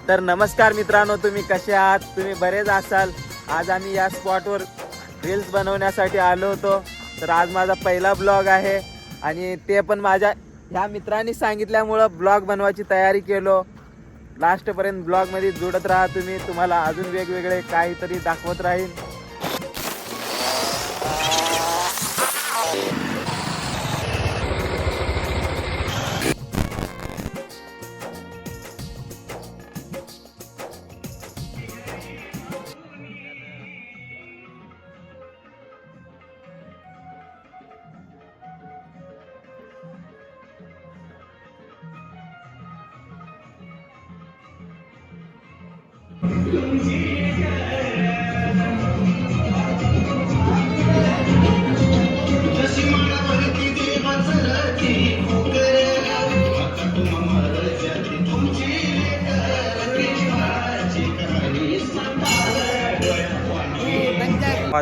तर नमस्कार मित्रांनो, तुम्ही कसे आहात? तुम्ही बरेच असाल. आज आम्ही या स्पॉटवर रील्स बनवण्यासाठी आलो होतो. तर आज माझा पहिला ब्लॉग आहे आणि ते पण माझ्या ह्या मित्रांनी सांगितल्यामुळं ब्लॉग बनवायची तयारी केलो. लास्टपर्यंत ब्लॉगमध्ये जोडत राहा तुम्ही, तुम्हाला अजून वेगवेगळे काहीतरी दाखवत राहील.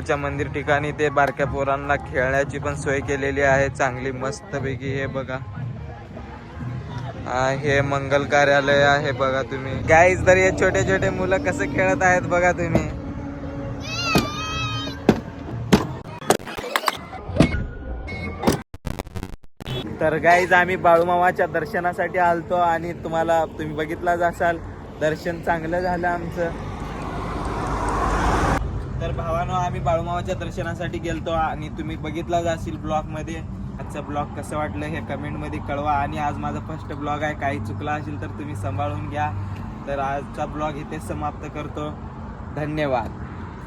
च्या मंदिर ठिकाणी ते बारक्या पोरांना खेळण्याची पण सोय केलेली आहे चांगली मस्तपैकी. हे बघा, हे मंगल कार्यालय आहे बघा तुम्ही. गाईज तर हे छोटे छोटे मुलं कसं खेळत आहेत बघा तुम्ही. तर गाईज आम्ही बाळूमामाच्या दर्शनासाठी आलतो आणि तुम्ही बघितलाच असाल, दर्शन चांगलं झालं आमचं. तर भावानो, आम्ही बाळूमामाच्या दर्शनासाठी गेलतो आणि तुम्ही बघितलाच असेल ब्लॉगमध्ये. आजचा ब्लॉग कसं वाटलं हे कमेंटमध्ये कळवा. आणि आज माझा फर्स्ट ब्लॉग आहे, काही चुकला असेल तर तुम्ही सांभाळून घ्या. तर आजचा ब्लॉग इथेच समाप्त करतो. धन्यवाद.